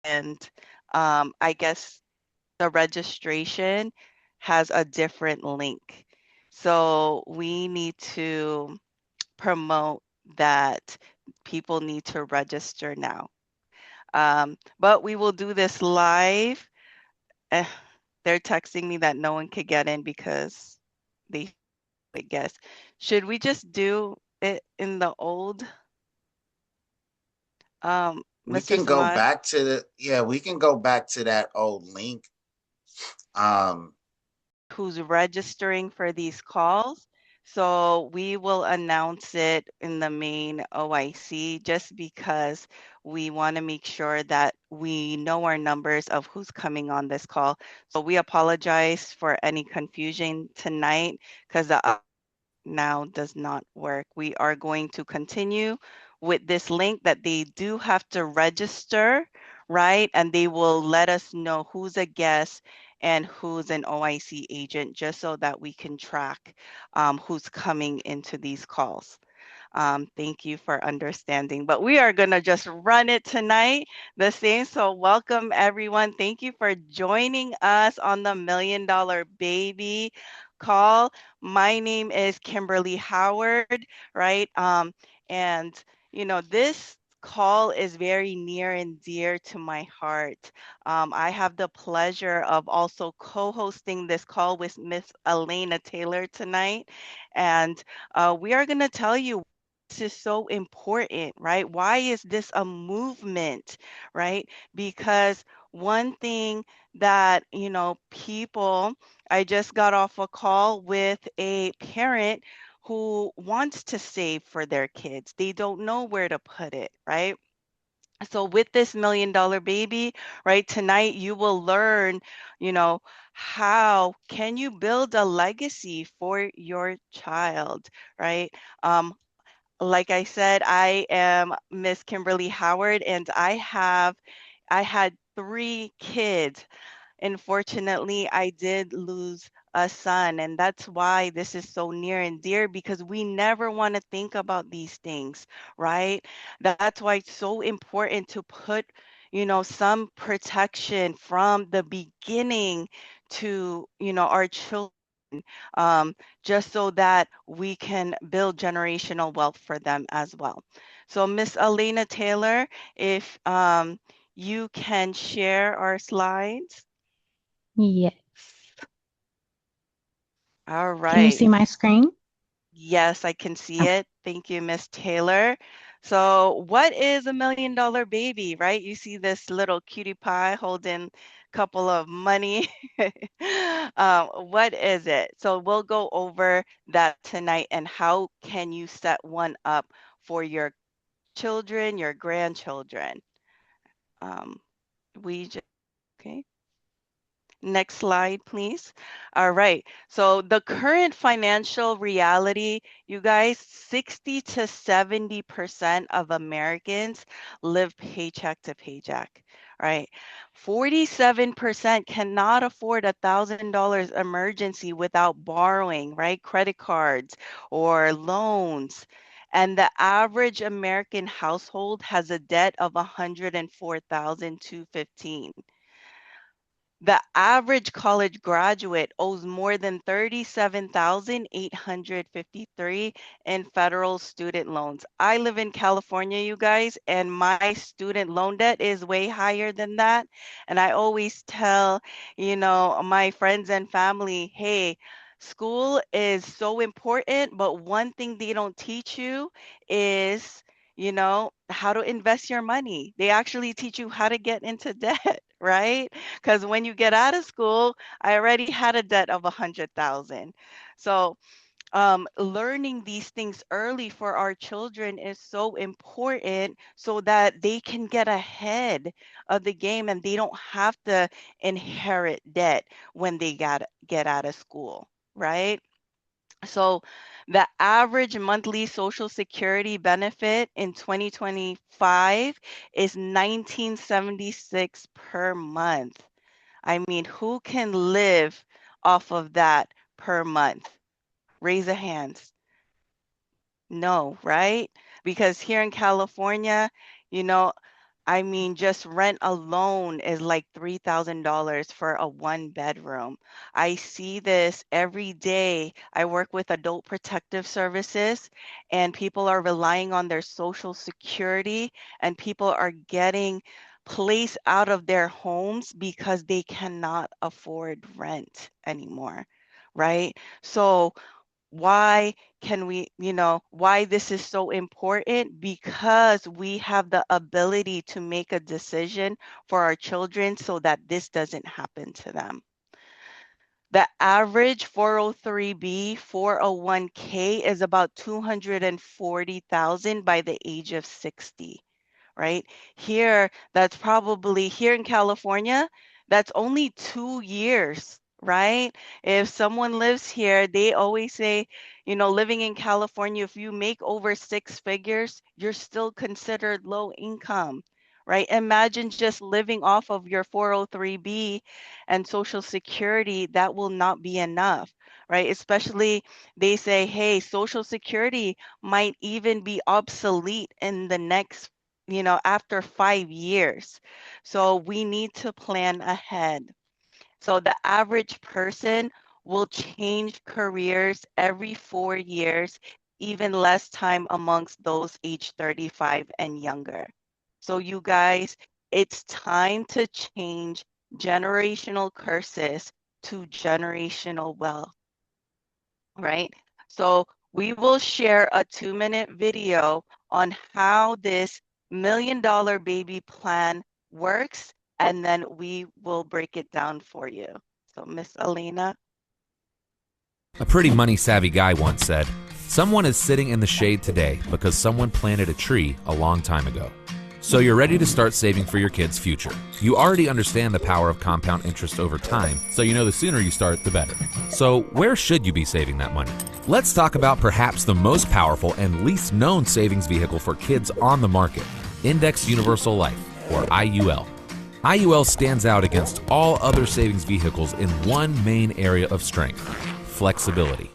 and I guess the registration has a different link. So we need to promote that people need to register now. But we will do this live. Eh, they're texting me that no one could get in because they guess. Should we just do it in the old, We Mr. can go Samad, back to we can go back to that old link. Um, who's registering for these calls? So we will announce it in the main OIC just because we want to make sure that we know our numbers of who's coming on this call. So we apologize for any confusion tonight because the now does not work. We are going to continue with this link that they do have to register, right? And they will let us know who's a guest and who's an OIC agent just so that we can track who's coming into these calls. Thank you for understanding. But we are going to just run it tonight the same. So, welcome everyone. Thank you for joining us on the $1 Million Baby call. My name is Kimberly Howard, right? And, this call is very near and dear to my heart. I have the pleasure of also co hosting this call with Miss Elena Taylor tonight. And we are going to tell you this is so important, right? Why is this a movement, right? Because one thing that, people, I just got off a call with a parent who wants to save for their kids. They don't know where to put it, right? So with this $1 Million Baby, right, tonight you will learn, you know, how can you build a legacy for your child, right? Like I said, I am Miss Kimberly Howard, and I had 3 kids. Unfortunately, I did lose a son, and that's why this is so near and dear because we never want to think about these things, right? That's why it's so important to put, some protection from the beginning to, our children, um, just so that we can build generational wealth for them as well. So, Miss Elena Taylor, if you can share our slides. Yes. All Can you right. see my screen? Yes, I can see Okay. it. Thank you, Miss Taylor. So, what is a $1 Million Baby, right? You see this little cutie pie holding a couple of money. What is it? So, we'll go over that tonight and how can you set one up for your children, your grandchildren. Um, we just, okay. Next slide, please. All right. So the current financial reality, you guys, 60 to 70% of Americans live paycheck to paycheck, right? 47% cannot afford $1,000 emergency without borrowing, right? Credit cards or loans. And the average American household has a debt of 104,215. The average college graduate owes more than 37,853 in federal student loans. I live in California, you guys, and my student loan debt is way higher than that. And I always tell, my friends and family, hey, school is so important, but one thing they don't teach you is how to invest your money. They actually teach you how to get into debt, right? Because when you get out of school, I already had a debt of 100,000. So, learning these things early for our children is so important so that they can get ahead of the game and they don't have to inherit debt when they get out of school, right? So the average monthly Social Security benefit in 2025 is 1976 per month. I mean, who can live off of that per month? Raise a hand. No, right? Because here in California, you know, I mean, just rent alone is like $3,000 for a one bedroom. I see this every day. I work with adult protective services, and people are relying on their social security, and people are getting placed out of their homes because they cannot afford rent anymore, right? So why can we, why this is so important? Because we have the ability to make a decision for our children so that this doesn't happen to them. The average 403b, 401k is about 240,000 by the age of 60, right? Here, that's probably here in California, that's only 2 years, right? If someone lives here, they always say, living in California, if you make over six figures, you're still considered low income, right? Imagine just living off of your 403b and Social Security, that will not be enough, right? Especially they say, hey, Social Security might even be obsolete in the next after 5 years. So we need to plan ahead. So the average person will change careers every 4 years, even less time amongst those age 35 and younger. So you guys, it's time to change generational curses to generational wealth, right? So we will share a 2-minute video on how this $1 million baby plan works, and then we will break it down for you. So Miss Elena. A pretty money savvy guy once said, "Someone is sitting in the shade today because someone planted a tree a long time ago." So you're ready to start saving for your kids' future. You already understand the power of compound interest over time, so you know the sooner you start, the better. So where should you be saving that money? Let's talk about perhaps the most powerful and least known savings vehicle for kids on the market, Index Universal Life, or IUL. IUL stands out against all other savings vehicles in one main area of strength: flexibility.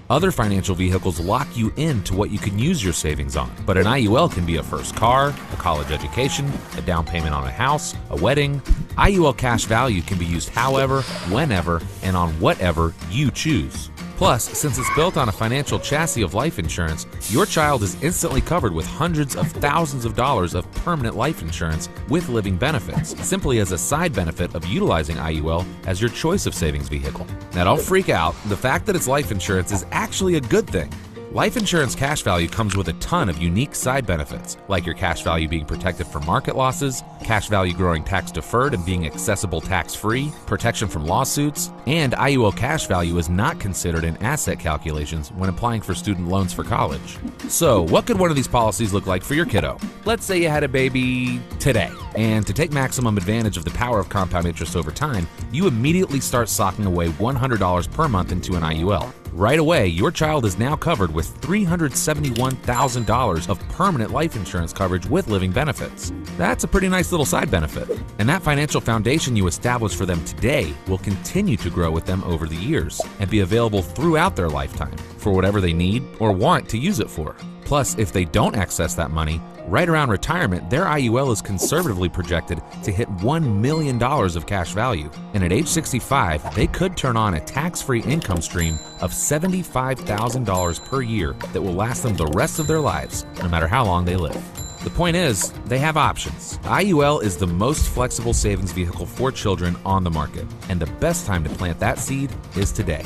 Other financial vehicles lock you into what you can use your savings on, but an IUL can be a first car, a college education, a down payment on a house, a wedding. IUL cash value can be used however, whenever, and on whatever you choose. Plus, since it's built on a financial chassis of life insurance, your child is instantly covered with hundreds of thousands of dollars of permanent life insurance with living benefits, simply as a side benefit of utilizing IUL as your choice of savings vehicle. Now don't freak out, the fact that it's life insurance is actually a good thing. Life insurance cash value comes with a ton of unique side benefits, like your cash value being protected from market losses, cash value growing tax deferred and being accessible tax free, protection from lawsuits, and IUL cash value is not considered in asset calculations when applying for student loans for college. So, what could one of these policies look like for your kiddo? Let's say you had a baby today, and to take maximum advantage of the power of compound interest over time, you immediately start socking away $100 per month into an IUL. Right away, your child is now covered with $371,000 of permanent life insurance coverage with living benefits. That's a pretty nice little side benefit. And that financial foundation you establish for them today will continue to grow with them over the years and be available throughout their lifetime for whatever they need or want to use it for. Plus, if they don't access that money, right around retirement, their IUL is conservatively projected to hit $1 million of cash value. And at age 65, they could turn on a tax-free income stream of $75,000 per year that will last them the rest of their lives, no matter how long they live. The point is, they have options. IUL is the most flexible savings vehicle for children on the market, and the best time to plant that seed is today.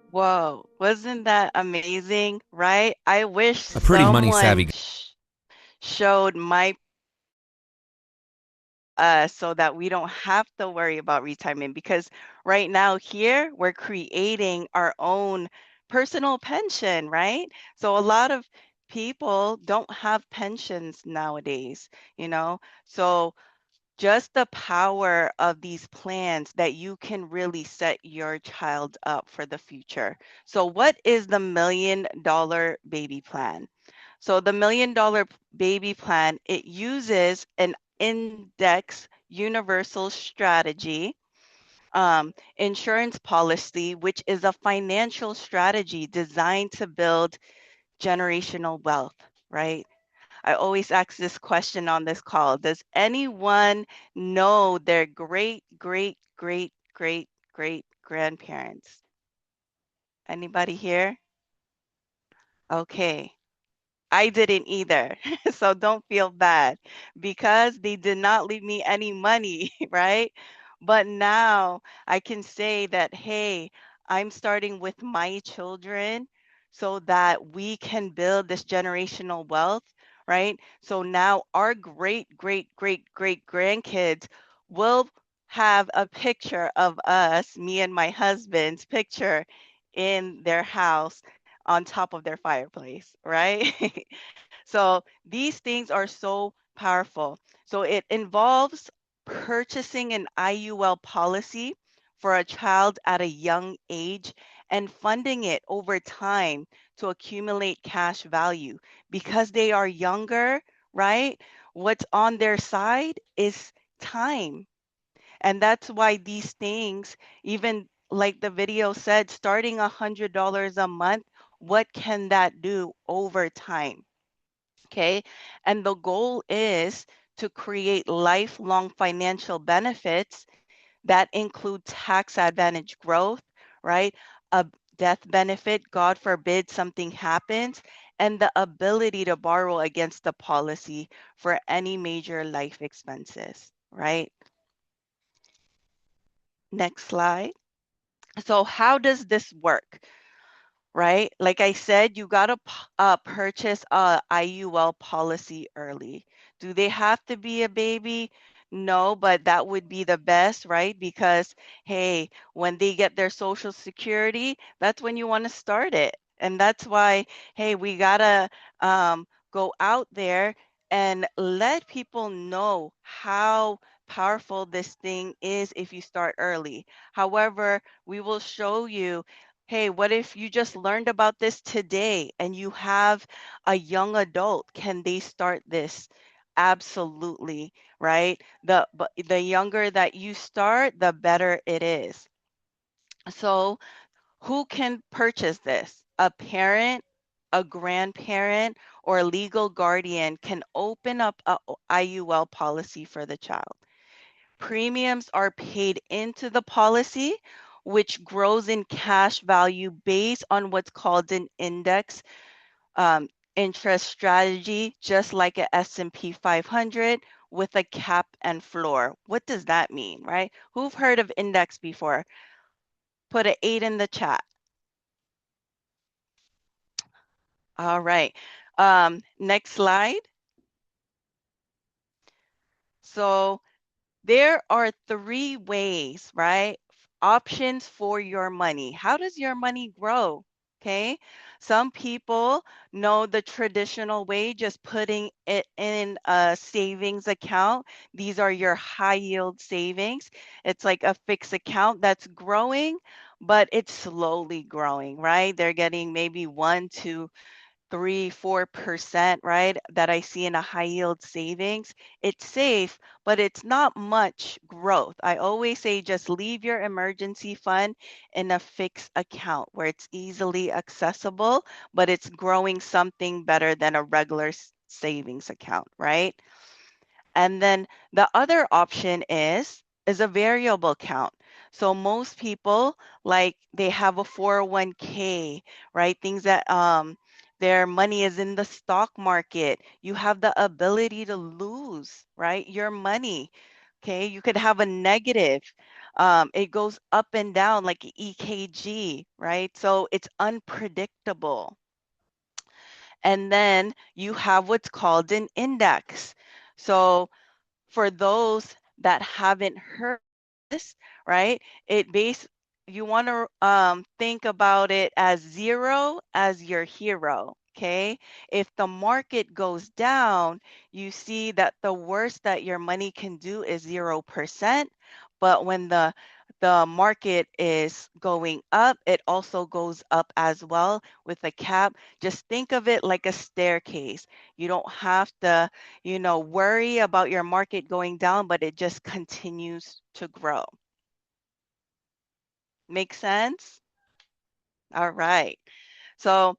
Whoa, wasn't that amazing, right? I wish A pretty money someone savvy showed my so that we don't have to worry about retirement, because right now here we're creating our own personal pension, right? So a lot of people don't have pensions nowadays, you know? So just the power of these plans that you can really set your child up for the future. So what is the $1 million baby plan? So the $1 million baby plan, it uses an index universal strategy insurance policy, which is a financial strategy designed to build generational wealth, right? I always ask this question on this call. Does anyone know their great, great, great, great, great grandparents? Anybody here? Okay. I didn't either. So don't feel bad because they did not leave me any money, right? But now I can say that, hey, I'm starting with my children so that we can build this generational wealth, right? So now our great, great, great, great grandkids will have a picture of us, me and my husband's picture in their house on top of their fireplace, right? So these things are so powerful. So it involves purchasing an IUL policy for a child at a young age and funding it over time to accumulate cash value because they are younger, right? What's on their side is time. And that's why these things, even like the video said, starting $100 a month, what can that do over time? Okay. And the goal is to create lifelong financial benefits that include tax advantage growth, right? A death benefit, God forbid something happens, and the ability to borrow against the policy for any major life expenses, right? Next slide. So how does this work? Right? Like I said, you got to purchase a IUL policy early. Do they have to be a baby? No, but that would be the best, right? Because, hey, when they get their Social Security, that's when you want to start it. And that's why, hey, we got to go out there and let people know how powerful this thing is if you start early. However, we will show you, hey, what if you just learned about this today and you have a young adult? Can they start this? Absolutely, right? The younger that you start, the better it is. So, who can purchase this? A parent, a grandparent, or a legal guardian can open up a IUL policy for the child. Premiums are paid into the policy, which grows in cash value based on what's called an index interest strategy, just like a S&P 500 with a cap and floor. What does that mean, right? Who've heard of index before? Put an 8 in the chat. All right. Next slide. So there are three ways, right? Options for your money. How does your money grow? Okay. Some people know the traditional way, just putting it in a savings account. These are your high yield savings. It's like a fixed account that's growing, but it's slowly growing, right? They're getting maybe 1 to 3-4%, right? That I see in a high yield savings. It's safe, but it's not much growth. I always say just leave your emergency fund in a fixed account where it's easily accessible, but it's growing something better than a regular savings account, right? And then the other option is a variable account. So most people, like, they have a 401k, right? Things that their money is in the stock market. You have the ability to lose, right? Your money. Okay, you could have a negative. It goes up and down like EKG, right? So it's unpredictable. And then you have what's called an index. So for those that haven't heard this, right? You want to think about it as zero as your hero. Okay. If the market goes down, you see that the worst that your money can do is 0%. But when the market is going up, it also goes up as well with a cap. Just think of it like a staircase. You don't have to, worry about your market going down, but it just continues to grow. Make sense? All right. So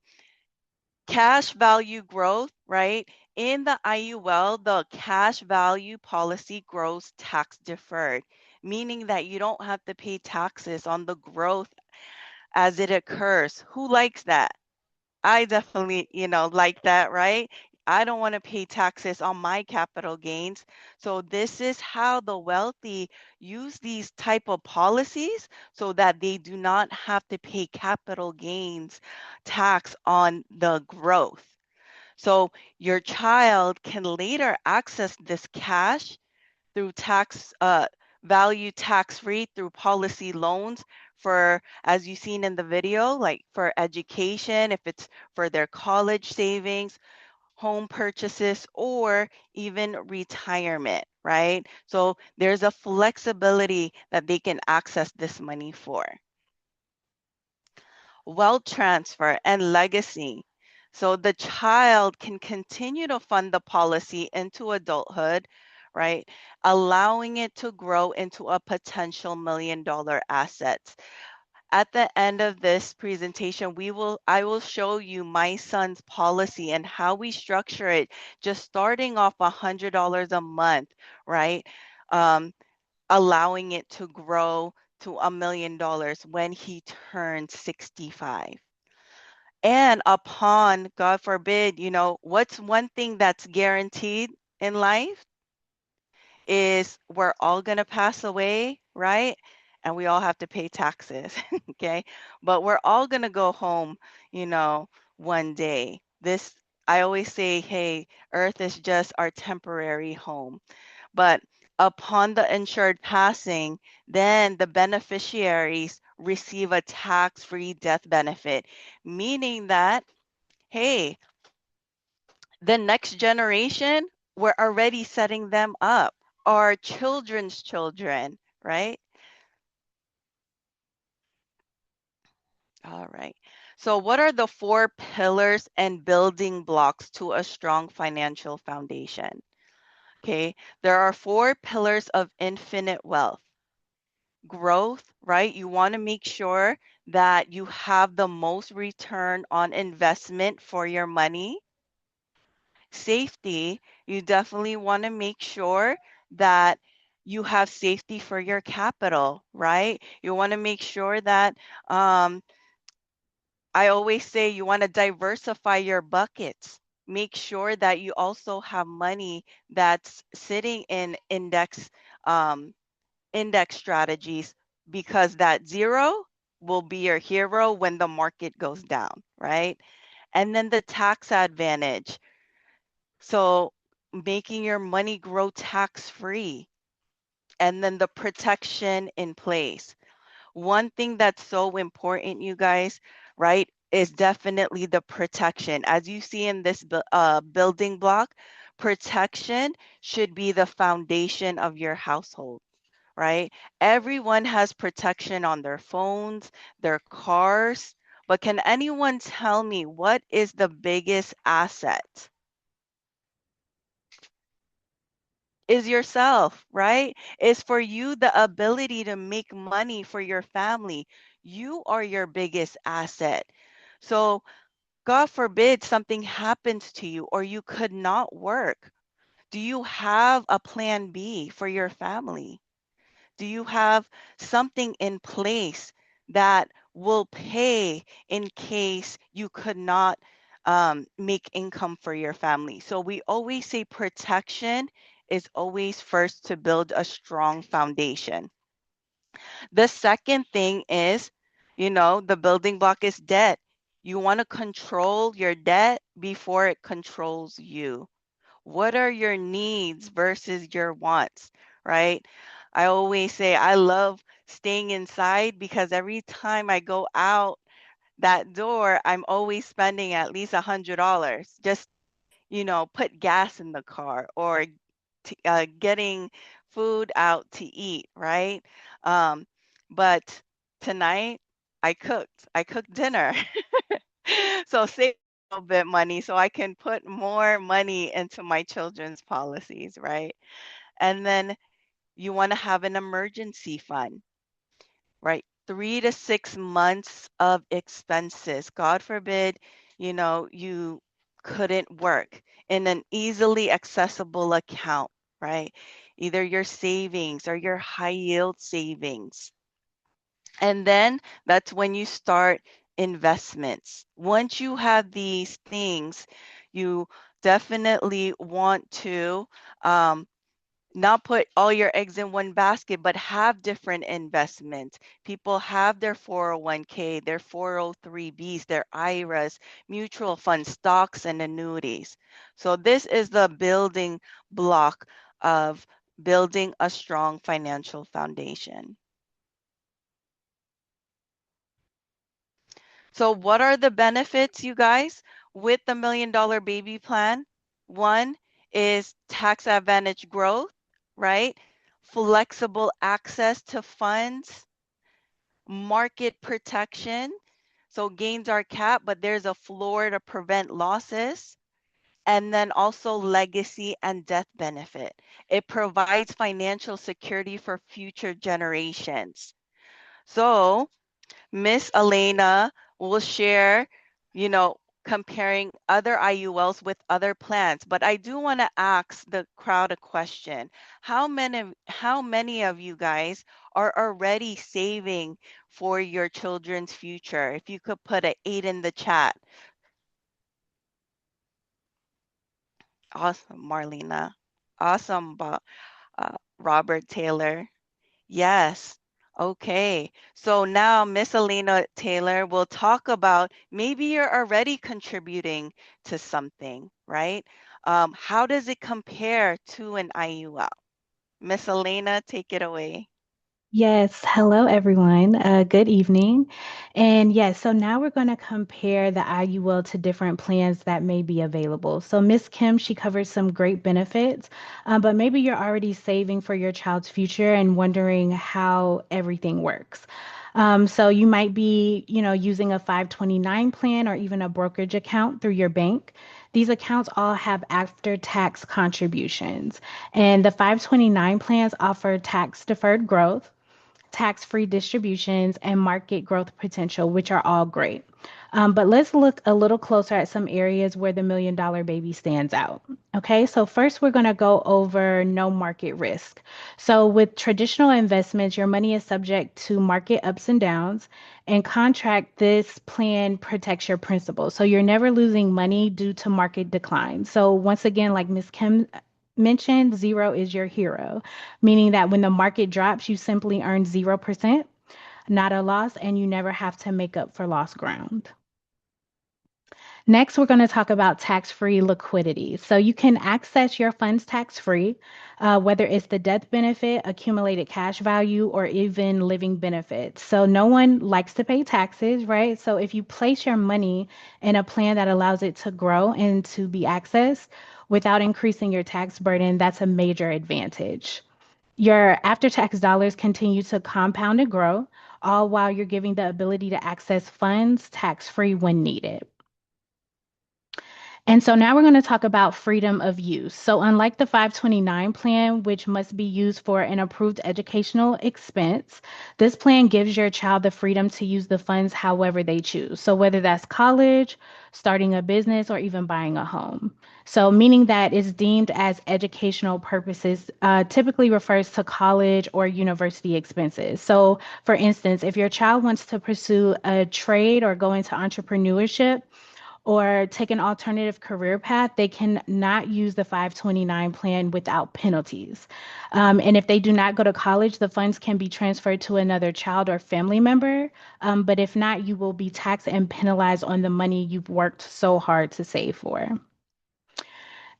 cash value growth, right? In the IUL, the cash value policy grows tax deferred, meaning that you don't have to pay taxes on the growth as it occurs. Who likes that? I definitely, like that, right? I don't want to pay taxes on my capital gains. So this is how the wealthy use these type of policies so that they do not have to pay capital gains tax on the growth. So your child can later access this cash through tax value tax free through policy loans for, as you've seen in the video, like for education, if it's for their college savings, home purchases, or even retirement, right? So there's a flexibility that they can access this money for. Wealth transfer and legacy. So the child can continue to fund the policy into adulthood, right? Allowing it to grow into a potential $1 million assets. At the end of this presentation, I will show you my son's policy and how we structure it, just starting off $100 a month, right? Allowing it to grow to $1 million when he turns 65. And upon, God forbid, what's one thing that's guaranteed in life is we're all going to pass away, right? And we all have to pay taxes, okay? But we're all going to go home, one day. I always say, hey, Earth is just our temporary home. But upon the insured passing, then the beneficiaries receive a tax-free death benefit, meaning that, hey, the next generation, we're already setting them up, our children's children, right? All right. So what are the 4 pillars and building blocks to a strong financial foundation? Okay, there are 4 pillars of infinite wealth. Growth, right? You want to make sure that you have the most return on investment for your money. Safety, you definitely want to make sure that you have safety for your capital, right? You want to make sure that I always say you want to diversify your buckets. Make sure that you also have money that's sitting in um, index strategies, because that zero will be your hero when the market goes down, right? And then the tax advantage. So making your money grow tax free, and then the protection in place. One thing that's so important, you guys, right, is definitely the protection. As you see in this building block, protection should be the foundation of your household, right? Everyone has protection on their phones, their cars, but can anyone tell me what is the biggest asset? Is yourself, right? Is for you the ability to make money for your family. You are your biggest asset. So, God forbid something happens to you or you could not work. Do you have a plan B for your family? Do you have something in place that will pay in case you could not make income for your family? So we always say protection is always first to build a strong foundation. The second thing is, the building block is debt. You want to control your debt before it controls you. What are your needs versus your wants, right? I always say I love staying inside because every time I go out that door, I'm always spending at least $100. Just, put gas in the car or getting food out to eat, right? Um, but tonight I cooked. I cooked dinner. So save a little bit money so I can put more money into my children's policies, right? And then you want to have an emergency fund, right? 3 to 6 months of expenses. God forbid, you couldn't work in an easily accessible account, right? Either your savings or your high yield savings. And then that's when you start investments. Once you have these things, you definitely want to not put all your eggs in one basket, but have different investments. People have their 401k, their 403bs, their IRAs, mutual funds, stocks, and annuities. So this is the building block of building a strong financial foundation. So what are the benefits, you guys, with the $1 Million Baby Plan? One is tax advantage growth, right? Flexible access to funds, market protection. So gains are capped, but there's a floor to prevent losses. And then also legacy and death benefit. It provides financial security for future generations. So Miss Elena will share, comparing other IULs with other plans. But I do want to ask the crowd a question. How many of you guys are already saving for your children's future? If you could put an 8 in the chat. Awesome, Marlena. Awesome, Robert Taylor. Yes. Okay. So now Miss Elena Taylor will talk about maybe you're already contributing to something, right? How does it compare to an IUL? Miss Elena, take it away. Yes, hello everyone. Good evening. And yes, so now we're going to compare the IUL to different plans that may be available. So Miss Kim, she covers some great benefits, but maybe you're already saving for your child's future and wondering how everything works. So you might be, using a 529 plan or even a brokerage account through your bank. These accounts all have after-tax contributions, and the 529 plans offer tax-deferred growth, tax-free distributions, and market growth potential, which are all great. But let's look a little closer at some areas where the $1 Million Baby stands out. Okay, so first we're going to go over no market risk. So with traditional investments, your money is subject to market ups and downs. And contract, this plan protects your principal. So you're never losing money due to market decline. So once again, like Ms. Kim mentioned, zero is your hero, meaning that when the market drops, you simply earn 0%, not a loss, and you never have to make up for lost ground. Next, we're going to talk about tax-free liquidity. So you can access your funds tax-free, whether it's the death benefit, accumulated cash value, or even living benefits. So no one likes to pay taxes, right? So if you place your money in a plan that allows it to grow and to be accessed without increasing your tax burden, that's a major advantage. Your after-tax dollars continue to compound and grow, all while you're giving the ability to access funds tax-free when needed. And so now we're going to talk about freedom of use. So unlike the 529 plan, which must be used for an approved educational expense, this plan gives your child the freedom to use the funds however they choose. So whether that's college, starting a business, or even buying a home. So meaning that it's deemed as educational purposes, typically refers to college or university expenses. So for instance, if your child wants to pursue a trade or go into entrepreneurship, or take an alternative career path, they can not use the 529 plan without penalties. And if they do not go to college, the funds can be transferred to another child or family member. But if not, you will be taxed and penalized on the money you've worked so hard to save for.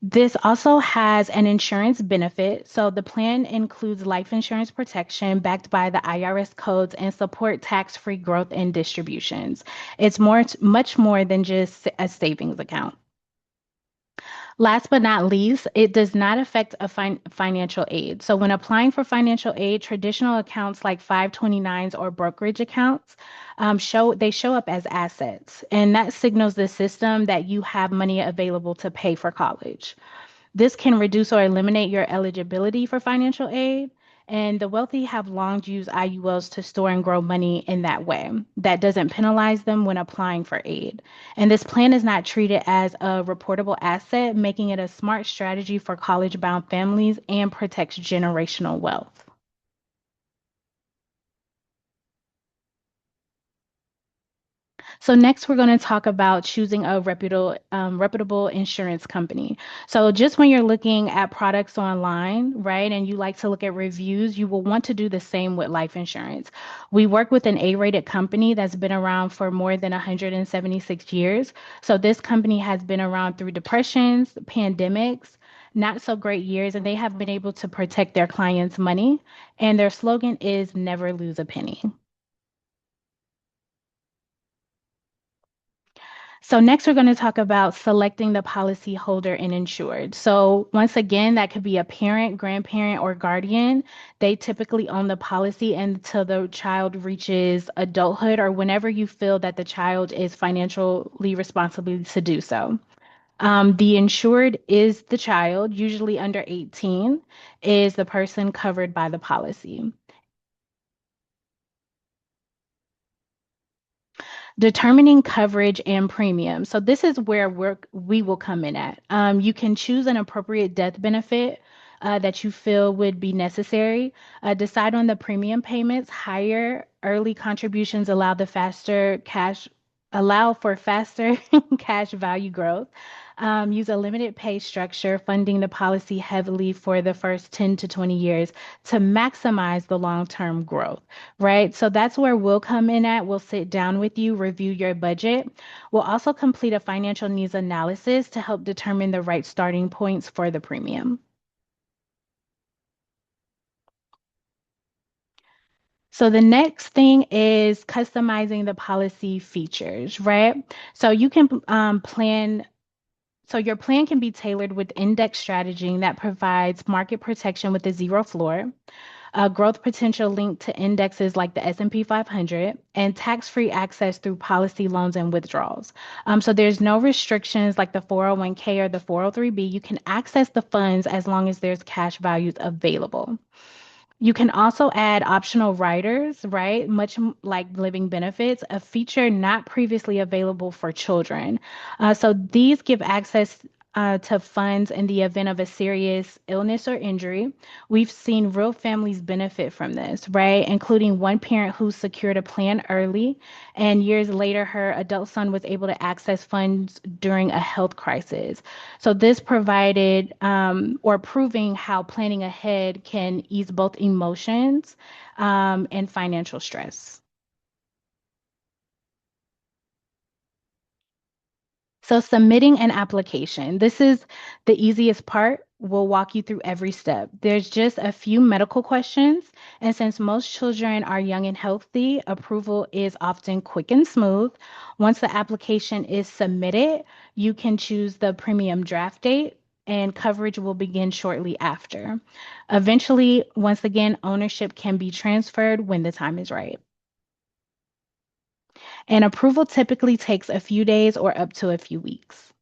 This also has an insurance benefit. So the plan includes life insurance protection backed by the IRS codes and support tax-free growth and distributions. It's much more than just a savings account. Last but not least, it does not affect a financial aid. So when applying for financial aid, traditional accounts like 529s or brokerage accounts show up as assets. And that signals the system that you have money available to pay for college. This can reduce or eliminate your eligibility for financial aid. And the wealthy have long used IULs to store and grow money in that way. That doesn't penalize them when applying for aid. And this plan is not treated as a reportable asset, making it a smart strategy for college bound families and protects generational wealth. So next, we're going to talk about choosing a reputable insurance company. So just when you're looking at products online, right, and you like to look at reviews, you will want to do the same with life insurance. We work with an A-rated company that's been around for more than 176 years. So this company has been around through depressions, pandemics, not so great years, and they have been able to protect their clients' money. And their slogan is never lose a penny. So next we're going to talk about selecting the policyholder and insured. So once again, that could be a parent, grandparent, or guardian. They typically own the policy until the child reaches adulthood or whenever you feel that the child is financially responsible to do so. The insured is the child, usually under 18, is the person covered by the policy. Determining coverage and premium. So this is where we will come in at. You can choose an appropriate death benefit that you feel would be necessary. Decide on the premium payments. Higher early contributions allow for faster cash value growth. Use a limited pay structure, funding the policy heavily for the first 10 to 20 years to maximize the long-term growth, right? So that's where we'll come in at. We'll sit down with you, review your budget. We'll also complete a financial needs analysis to help determine the right starting points for the premium. So the next thing is customizing the policy features, right? So you can plan so your plan can be tailored with index strategy that provides market protection with a zero floor, growth potential linked to indexes like the S&P 500, and tax-free access through policy loans and withdrawals. So there's no restrictions like the 401k or the 403b. You can access the funds as long as there's cash values available. You can also add optional riders, right? Like living benefits, a feature not previously available for children. So these give access to funds in the event of a serious illness or injury. We've seen real families benefit from this, right? Including one parent who secured a plan early, and years later, her adult son was able to access funds during a health crisis. So this provided or proving how planning ahead can ease both emotions and financial stress. So submitting an application. This is the easiest part. We'll walk you through every step. There's just a few medical questions, and since most children are young and healthy, approval is often quick and smooth. Once the application is submitted, you can choose the premium draft date, and coverage will begin shortly after. Eventually, once again, ownership can be transferred when the time is right. And approval typically takes a few days or up to a few weeks.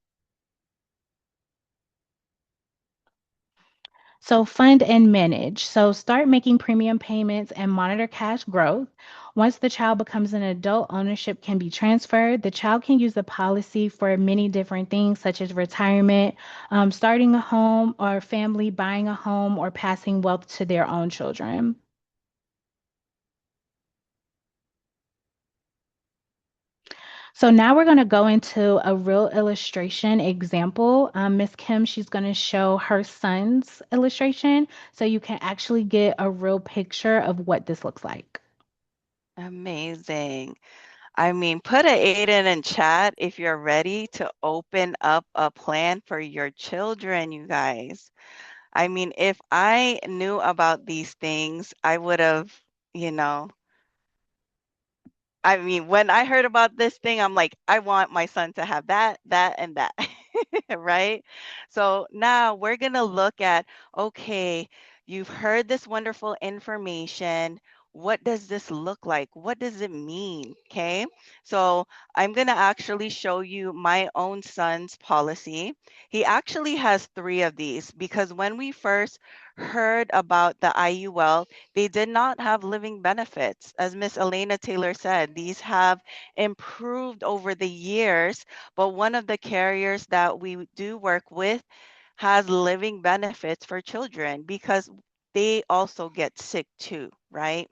So fund and manage. So start making premium payments and monitor cash growth. Once the child becomes an adult, ownership can be transferred. The child can use the policy for many different things, such as retirement, starting a home, or family buying a home, or passing wealth to their own children. So now we're going to go into a real illustration example. Miss Kim, she's going to show her son's illustration so you can actually get a real picture of what this looks like. Amazing. I mean, put an 8 in chat if you're ready to open up a plan for your children, you guys. I mean, if I knew about these things, I would have, you know, I mean, when I heard about this thing, I'm like, I want my son to have that, that, and that, right? So now we're going to look at, okay, you've heard this wonderful information. what does this look like? What does it mean? Okay. So I'm going to actually show you my own son's policy. He actually has 3 of these because when we first heard about the IUL, they did not have living benefits. As Miss Elena Taylor said, these have improved over the years, but one of the carriers that we do work with has living benefits for children because they also get sick too, right?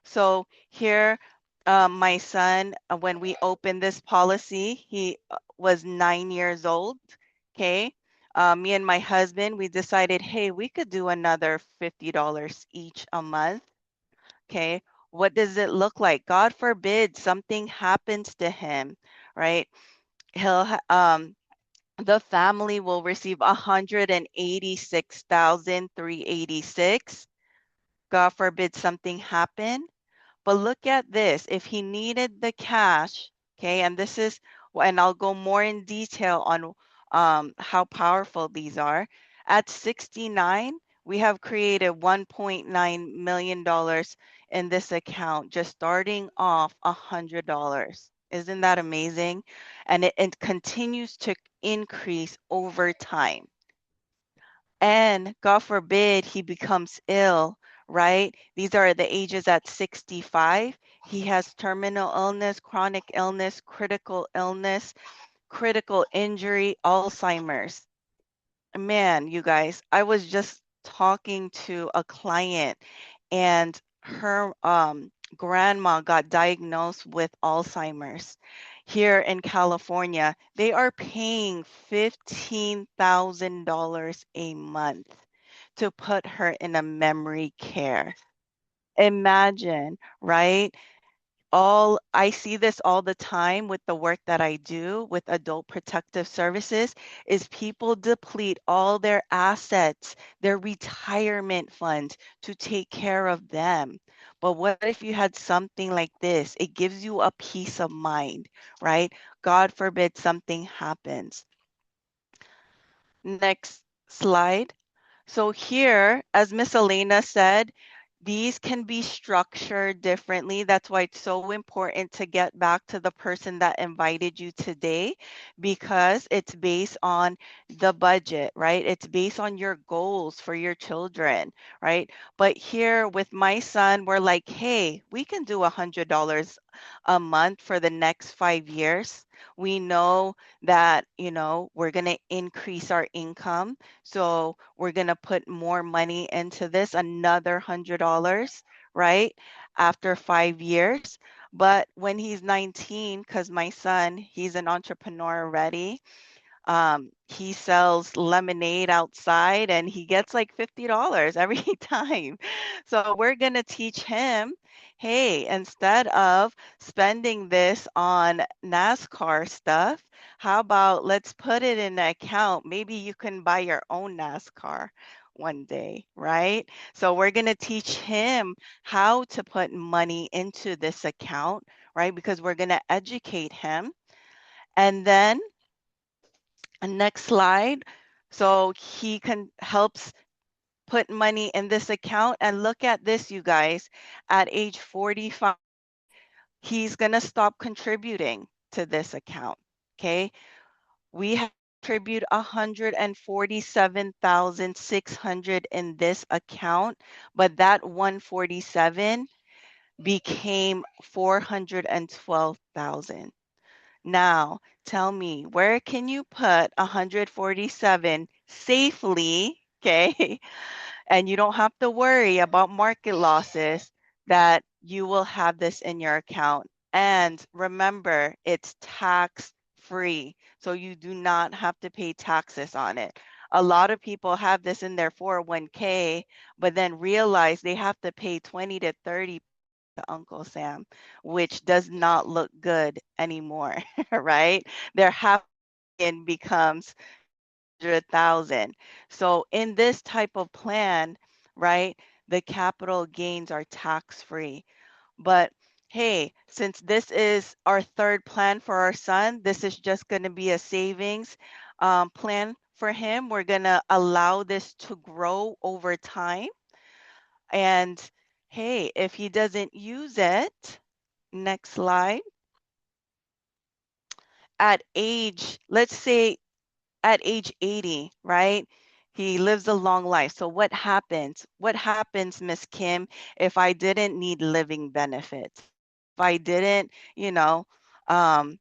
So here, my son, when we opened this policy, he was 9 years old. Okay. Me and my husband, we decided, hey, we could do another $50 each a month. Okay. What does it look like? God forbid something happens to him, right? The family will receive 186,386. God forbid something happen. But look at this. If he needed the cash, okay, and this is, and I'll go more in detail on how powerful these are. At 69, we have created $1.9 million in this account, just starting off $100. Isn't that amazing? And it continues to increase over time. And God forbid he becomes ill, right? These are the ages at 65. He has terminal illness, chronic illness, critical injury, Alzheimer's. Man, you guys, I was just talking to a client and her grandma got diagnosed with Alzheimer's. Here in California, they are paying $15,000 a month to put her in a memory care. Imagine, right? I see this all the time with the work that I do with adult protective services is people deplete all their assets, their retirement funds to take care of them. But what if you had something like this? It gives you a peace of mind, right? God forbid something happens. Next slide. So here, as Miss Elena said, these can be structured differently. That's why it's so important to get back to the person that invited you today because it's based on the budget, right? It's based on your goals for your children, right? But here with my son, we're like, hey, we can do $100 a month for the next 5 years. We know that, we're going to increase our income. So we're going to put more money into this, another $100, right? After 5 years. But when he's 19, because my son, he's an entrepreneur already, he sells lemonade outside and he gets like $50 every time. So we're going to teach him, hey, instead of spending this on NASCAR stuff, how about let's put it in an account? Maybe you can buy your own NASCAR one day, right? So we're going to teach him how to put money into this account, right? Because we're going to educate him. And then next slide. So he can helps put money in this account and look at this, you guys. At age 45, he's going to stop contributing to this account. Okay. We have contribute 147,600 in this account, but that 147 became 412,000. Now, tell me, where can you put 147 safely, okay? And you don't have to worry about market losses that you will have this in your account. And remember, it's tax free. So you do not have to pay taxes on it. A lot of people have this in their 401k, but then realize they have to pay 20 to 30 to Uncle Sam, which does not look good anymore, right? Their half million becomes 100,000. So in this type of plan, right, the capital gains are tax free. But hey, since this is our third plan for our son, this is just going to be a savings plan for him. We're going to allow this to grow over time. And hey, if he doesn't use it, next slide, at age, let's say at age 80, right? He lives a long life. So what happens? What happens, Miss Kim, if I didn't need living benefits? If I didn't, um,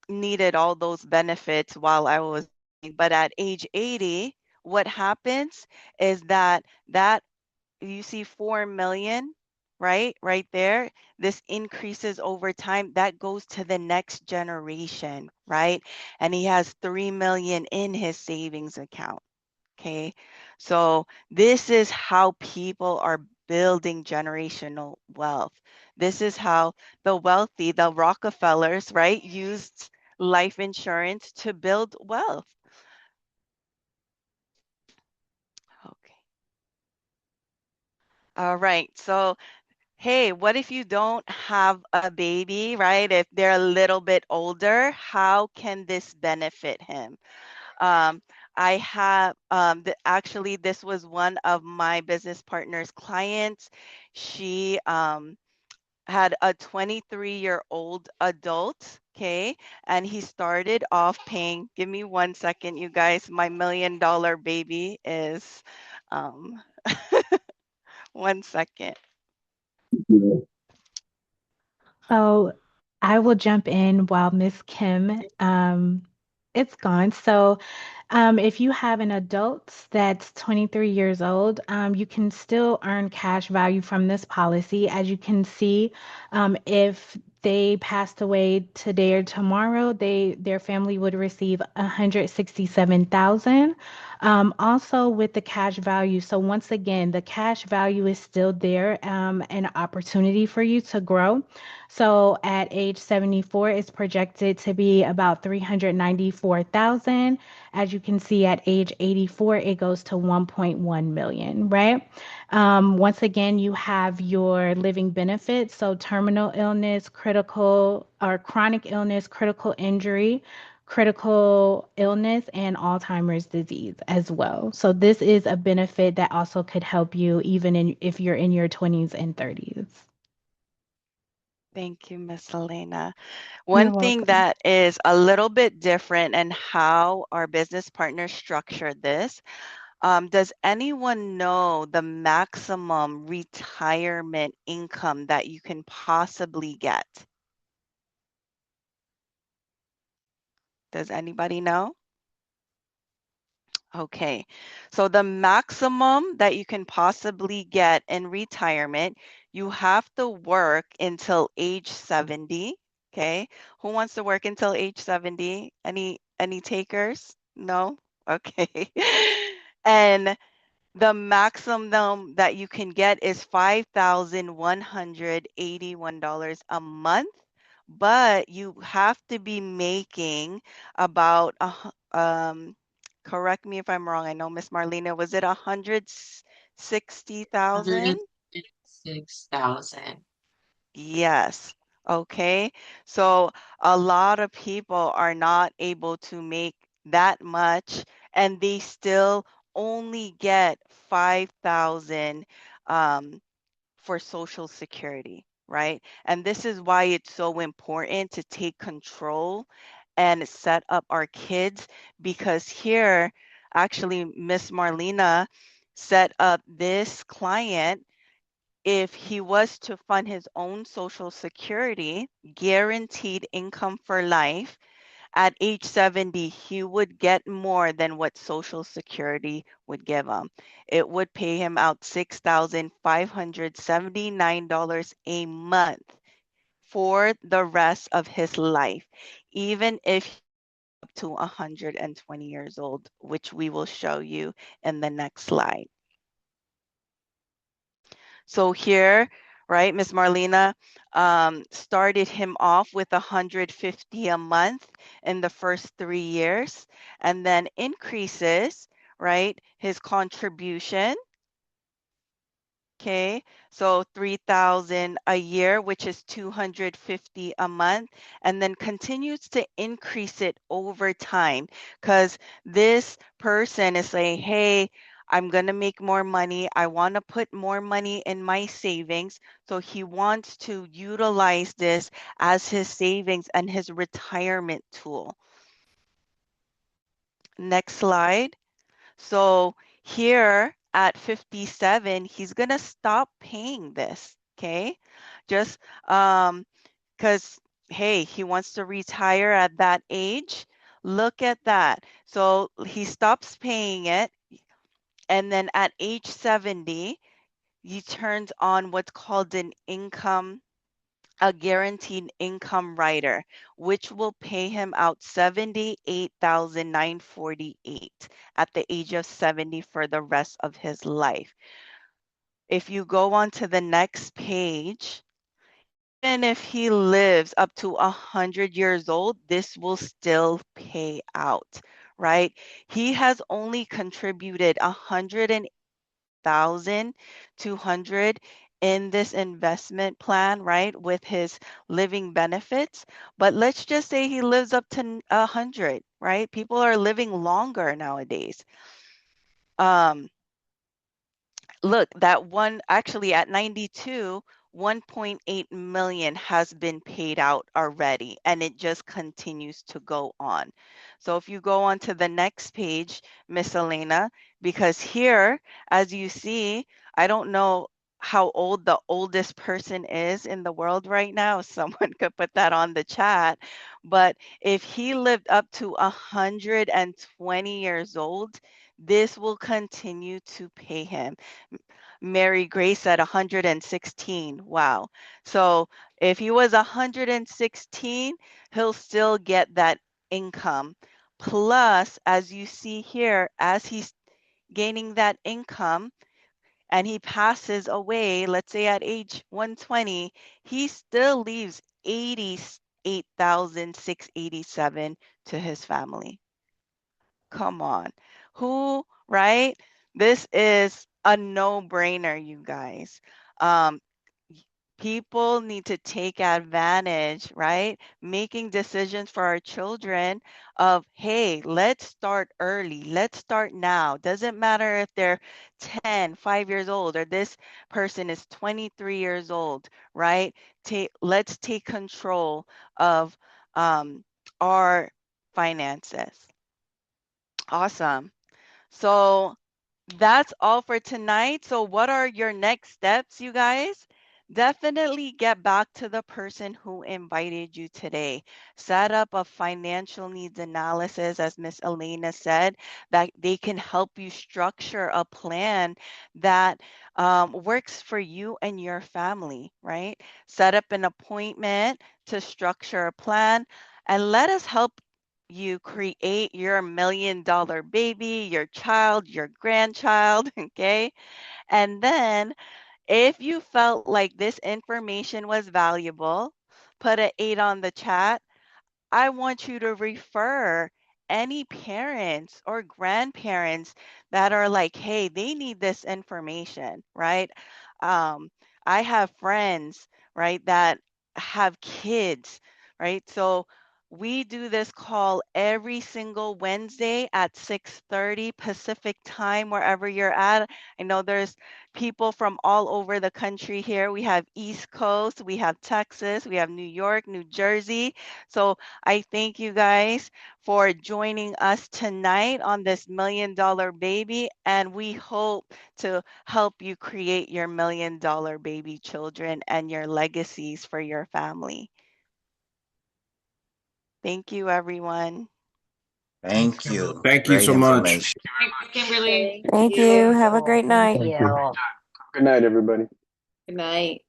needed all those benefits while I was, but at age 80, what happens is that you see 4 million, right? Right there. This increases over time. That goes to the next generation, right? And he has 3 million in his savings account. Okay. So this is how people are building generational wealth. This is how the wealthy, the Rockefellers, right, used life insurance to build wealth. Okay. All right. So hey, what if you don't have a baby, right? If they're a little bit older, how can this benefit him? Um, I have actually, this was one of my business partner's clients. She had a 23-year-old adult, okay, and he started off paying. Give me 1 second, you guys. My $1 million baby is, um, 1 second. So I will jump in while Miss Kim it's gone. So if you have an adult that's 23 years old, you can still earn cash value from this policy. As you can see, if they passed away today or tomorrow, their family would receive 167,000. Also with the cash value. So once again, the cash value is still there, an opportunity for you to grow. So at age 74, it's projected to be about 394,000. As you can see, at age 84, it goes to 1.1 million, right? Once again, you have your living benefits, so terminal illness, critical or chronic illness, critical injury, critical illness, and Alzheimer's disease as well. So this is a benefit that also could help you even if you're in your 20s and 30s. Thank you, Miss Elena. You're One thing welcome. that is a little bit different and how our business partners structured this. Does anyone know the maximum retirement income that you can possibly get? Does anybody know? Okay, so the maximum that you can possibly get in retirement, you have to work until age 70. Okay, who wants to work until age 70? Any takers? No? Okay. And the maximum that you can get is $5,181 a month, but you have to be making about correct me if I'm wrong. I know Miss Marlena, was it 160,000? 106,000. Yes. Okay. So a lot of people are not able to make that much and they still only get 5,000 um, for Social Security, right? And this is why it's so important to take control and set up our kids because here, actually, Miss Marlena set up this client. If he was to fund his own Social Security, guaranteed income for life, at age 70, he would get more than what Social Security would give him. It would pay him out $6,579 a month for the rest of his life, even if he's up to 120 years old, which we will show you in the next slide. So here, right, Miss Marlena started him off with 150 a month in the first 3 years, and then increases, right, his contribution. Okay, so 3,000 a year, which is 250 a month, and then continues to increase it over time because this person is saying, hey, I'm going to make more money. I want to put more money in my savings. So he wants to utilize this as his savings and his retirement tool. Next slide. So here at 57, he's going to stop paying this. Okay. Just because, hey, he wants to retire at that age. Look at that. So he stops paying it. And then at age 70, he turns on what's called a guaranteed income rider, which will pay him out $78,948 at the age of 70 for the rest of his life. If you go on to the next page, even if he lives up to 100 years old, this will still pay out, right? He has only contributed 100,200 in this investment plan, right, with his living benefits. But let's just say he lives up to 100, right? People are living longer nowadays. Look, that one actually at 92, 1.8 million has been paid out already, and it just continues to go on. So if you go on to the next page, Miss Elena, because here, as you see, I don't know how old the oldest person is in the world right now. Someone could put that on the chat. But if he lived up to 120 years old, this will continue to pay him. Mary Grace at 116. Wow. So if he was 116, he'll still get that income. Plus, as you see here, as he's gaining that income and he passes away, let's say at age 120, he still leaves 88,687 to his family. Come on. Who, right? This is a no-brainer, you guys. People need to take advantage, right? Making decisions for our children of, hey, let's start early. Let's start now. Doesn't matter if they're 10, 5 years old, or this person is 23 years old, right? Let's take control of our finances. Awesome. So that's all for tonight. So what are your next steps, you guys? Definitely get back to the person who invited you today. Set up a financial needs analysis, as Miss Elena said, that they can help you structure a plan that works for you and your family, right? Set up an appointment to structure a plan and let us help you create your $1 million baby, your child, your grandchild, okay? And then if you felt like this information was valuable, put an 8 on the chat. I want you to refer any parents or grandparents that are like, hey, they need this information, right? I have friends, right, that have kids, right? So we do this call every single Wednesday at 6:30 Pacific time, wherever you're at. I know there's people from all over the country here. We have East Coast, we have Texas, we have New York, New Jersey. So I thank you guys for joining us tonight on this $1 million baby, and we hope to help you create your $1 million baby children and your legacies for your family. Thank you, everyone. Thank you. Thank you Great so much. information. Kimberly. Thank you. Have a great night. Good night, everybody. Good night.